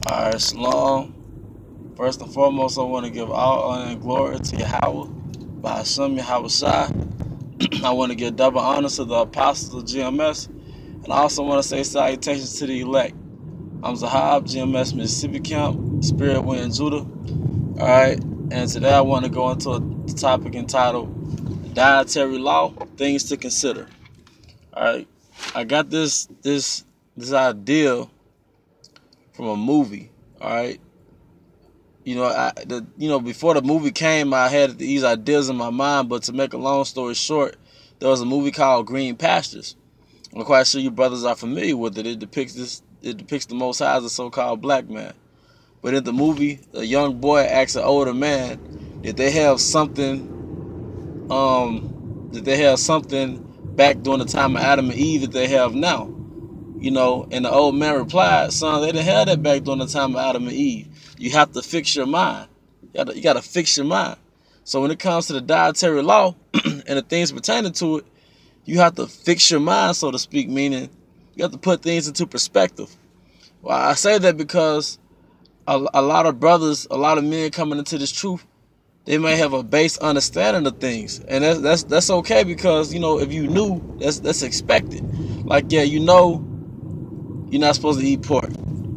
Alright, Shalom. First and foremost, I want to give all honor and glory to Yahweh, by Hashem Yahweh Shai. I want to give double honor to the apostles of GMS, and I also want to say salutations to the elect. I'm Zahab, GMS Mississippi Camp, Spirit Wind Judah. Alright, and today I want to go into a topic entitled Dietary Law, Things to Consider. Alright, I got this idea from a movie. Alright. Before the movie came, I had these ideas in my mind, but to make a long story short, there was a movie called Green Pastures. I'm quite sure you brothers are familiar with it. It depicts the Most High as a so-called black man. But in the movie, a young boy asks an older man, did they have something back during the time of Adam and Eve that they have now? And the old man replied, son, they didn't have that back during the time of Adam and Eve. You have to fix your mind. You got to fix your mind. So when it comes to the dietary law and the things pertaining to it, you have to fix your mind, so to speak, meaning you have to put things into perspective. Well, I say that because a lot of brothers, a lot of men coming into this truth, they may have a base understanding of things. And that's okay, because, if you knew, that's expected. Like, yeah, you're not supposed to eat pork.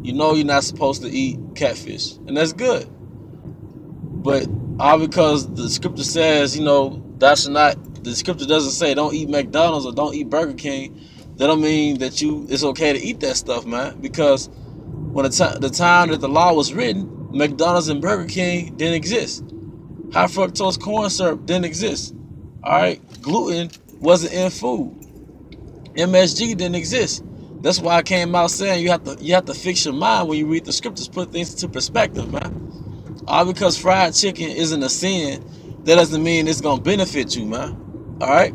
You're not supposed to eat catfish, and that's good. But all because the scripture says, thou shalt not, the scripture doesn't say don't eat McDonald's or don't eat Burger King, that don't mean that it's okay to eat that stuff, man. Because when the time that the law was written, McDonald's and Burger King didn't exist. High fructose corn syrup didn't exist. All right, gluten wasn't in food. MSG didn't exist. That's why I came out saying you have to fix your mind when you read the scriptures, put things into perspective, man. All because fried chicken isn't a sin, that doesn't mean it's gonna benefit you, man. All right,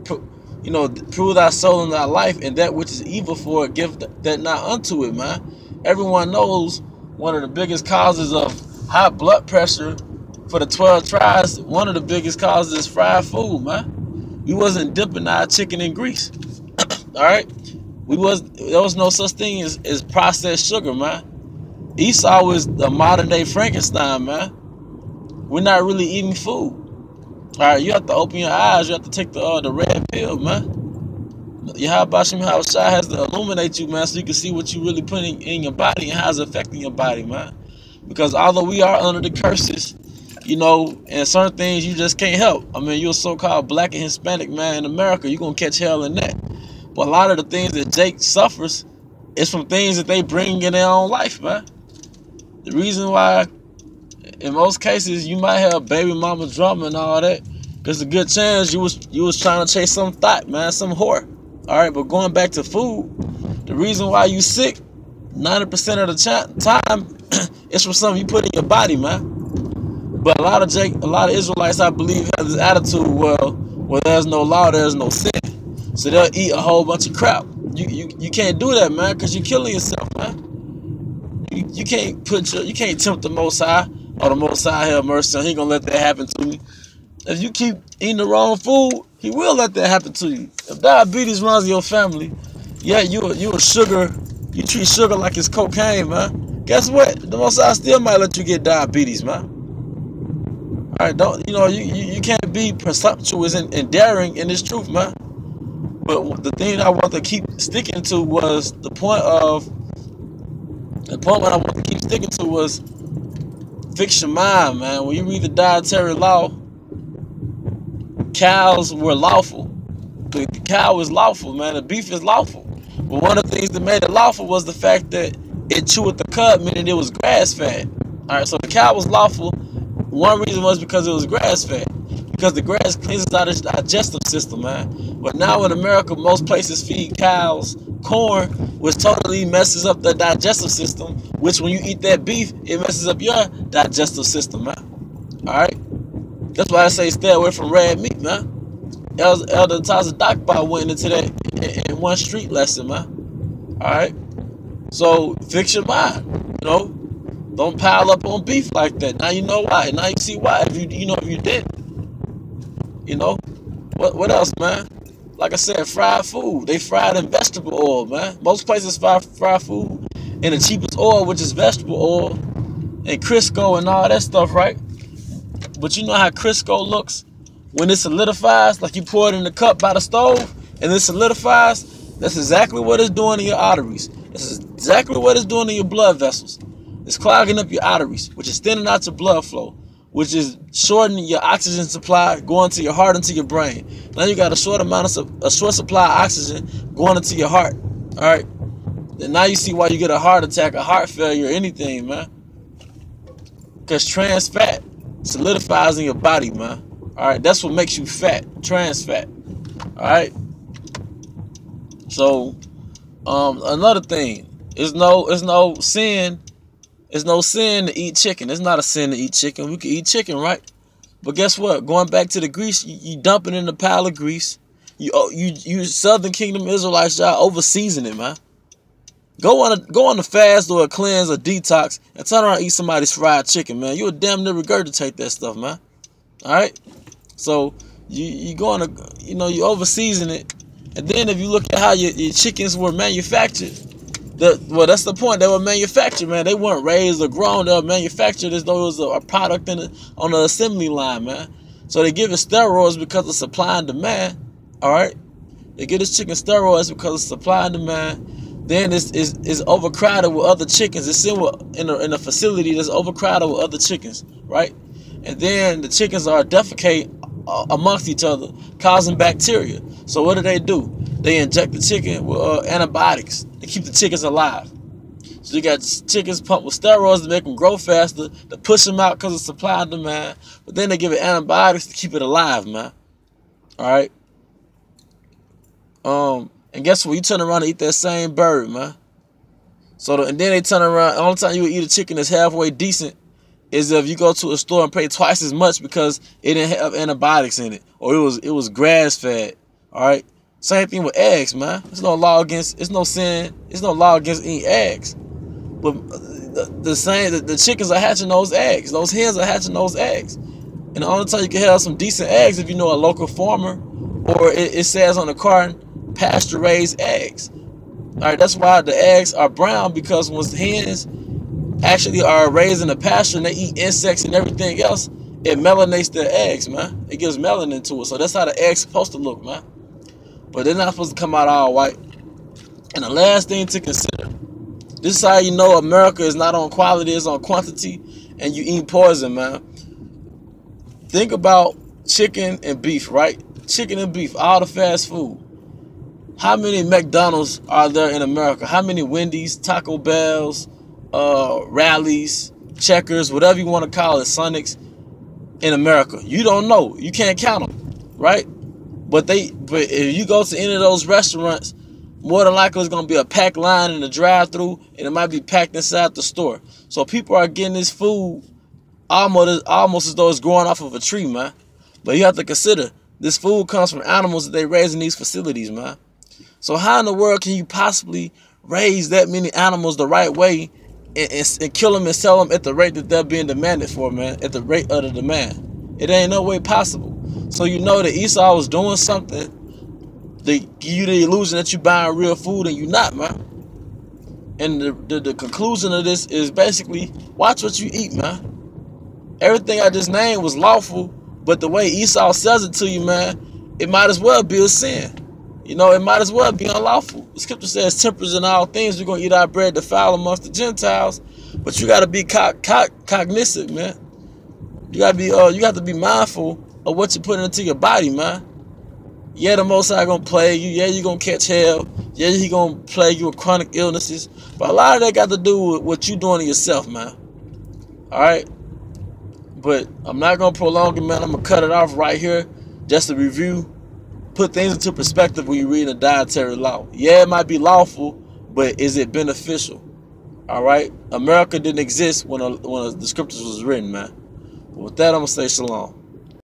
prove thy soul and thy life, and that which is evil for it, give that not unto it, man. Everyone knows one of the biggest causes of high blood pressure for the 12 tribes. One of the biggest causes is fried food, man. We wasn't dipping our chicken in grease. All right. There was no such thing as processed sugar, man. Esau was the modern day Frankenstein, man. We're not really eating food. All right, you have to open your eyes. You have to take the red pill, man. Yahweh Shai has to illuminate you, man, so you can see what you really putting in your body and how it's affecting your body, man. Because although we are under the curses, and certain things you just can't help. I mean, you're a so-called black and Hispanic man in America, you're gonna catch hell in that. But a lot of the things that Jake suffers is from things that they bring in their own life, man. The reason why, in most cases, you might have baby mama drama and all that, because a good chance you was trying to chase some thought, man, some whore. All right, but going back to food, the reason why you sick 90% of the time is from something you put in your body, man. But a lot of Israelites, I believe, have this attitude, well, where there's no law, there's no sin. So they'll eat a whole bunch of crap. You can't do that, man, because you're killing yourself, man. You can't tempt the Most High, or the Most High have mercy, and He gonna let that happen to me. If you keep eating the wrong food, He will let that happen to you. If diabetes runs your family, yeah, you a sugar. You treat sugar like it's cocaine, man. Guess what? The Most High still might let you get diabetes, man. All right, you can't be presumptuous and daring in this truth, man. But the thing I want to keep sticking to was the point what I want to keep sticking to was fix your mind, man. When you read the dietary law, cows were lawful. The cow is lawful, man. The beef is lawful. But one of the things that made it lawful was the fact that it chewed the cud, meaning it was grass fed. All right, so the cow was lawful. One reason was because it was grass fed. Because the grass cleanses out its digestive system, man. But now in America, most places feed cows corn, which totally messes up the digestive system, which when you eat that beef, it messes up your digestive system, man. Alright? That's why I say stay away from red meat, man. Elder Taza Dakba went into that in one street lesson, man. Alright? So fix your mind, Don't pile up on beef like that. Now you know why. Now you see why. If you did. What else, man? Like I said, fried food. They fried in vegetable oil, man. Most places fry food and the cheapest oil, which is vegetable oil, and Crisco and all that stuff, right? But you know how Crisco looks when it solidifies, like you pour it in the cup by the stove and it solidifies? That's exactly what it's doing in your arteries. This is exactly what it's doing in your blood vessels. It's clogging up your arteries, which is thinning out your blood flow, which is shortening your oxygen supply going to your heart and to your brain. Now you got a short supply of oxygen going into your heart. All right. And now you see why you get a heart attack, a heart failure, anything, man. Because trans fat solidifies in your body, man. All right, that's what makes you fat, trans fat. All right. So, another thing, it's no sin to eat chicken. It's not a sin to eat chicken. We can eat chicken, right? But guess what? Going back to the grease, you dump it in the pile of grease. You Southern Kingdom Israelites, y'all over season it, man. Go on a fast or a cleanse or detox and turn around and eat somebody's fried chicken, man. You'll damn near regurgitate that stuff, man. All right. So you over season it, and then if you look at how your chickens were manufactured, that's the point. They were manufactured, man. They weren't raised or grown. They were manufactured as though it was a product on the assembly line, man. So they give it steroids because of supply and demand. All right. They give this chicken steroids because of supply and demand. Then it's overcrowded with other chickens. It's in a facility that's overcrowded with other chickens, right? And then the chickens are defecating amongst each other, causing bacteria. So what do? They inject the chicken with antibiotics to keep the chickens alive. So you got chickens pumped with steroids to make them grow faster, to push them out because of supply and demand. But then they give it antibiotics to keep it alive, man. All right. And guess what? You turn around and eat that same bird, man. And then they turn around. The only time you would eat a chicken that's halfway decent is if you go to a store and pay twice as much because it didn't have antibiotics in it, or it was grass fed. All right. Same thing with eggs, man. There's no law against. It's no sin. There's no law against eating eggs. But the chickens are hatching those eggs. Those hens are hatching those eggs. And the only time you can have some decent eggs if you know a local farmer, or it says on the carton, pasture-raised eggs. All right, that's why the eggs are brown, because when hens actually are raised in the pasture and they eat insects and everything else, it melanates their eggs, man. It gives melanin to it. So that's how the egg's supposed to look, man. But they're not supposed to come out all white. And the last thing to consider, this is how you know America is not on quality, it's on quantity, and you eat poison, man. Think about chicken and beef, right? Chicken and beef, all the fast food. How many McDonald's are there in America? How many Wendy's, Taco Bells, Rallies, Checkers, whatever you want to call it, Sonics in America? You don't know. You can't count them, right? But if you go to any of those restaurants, more than likely it's going to be a packed line in the drive-thru, and it might be packed inside the store. So people are getting this food almost as though it's growing off of a tree, man. But you have to consider, this food comes from animals that they raise in these facilities, man. So how in the world can you possibly raise that many animals the right way and kill them and sell them at the rate that they're being demanded for, man, at the rate of the demand? It ain't no way possible. So you know that Esau was doing something to give you the illusion that you're buying real food, and you're not, man. And the conclusion of this is basically, watch what you eat, man. Everything I just named was lawful, but the way Esau says it to you, man, it might as well be a sin. You know, it might as well be unlawful. The scripture says, temperance in all things, we're going to eat our bread defile amongst the Gentiles. But you got to be cognizant, man. You got to be mindful of what you're putting into your body, man. Yeah, the Most High going to plague you. Yeah, you're going to catch hell. Yeah, He going to plague you with chronic illnesses. But a lot of that got to do with what you're doing to yourself, man. All right? But I'm not going to prolong it, man. I'm going to cut it off right here just to review. Put things into perspective when you read the dietary law. Yeah, it might be lawful, but is it beneficial? All right? America didn't exist when the scriptures was written, man. But with that, I'm going to say shalom.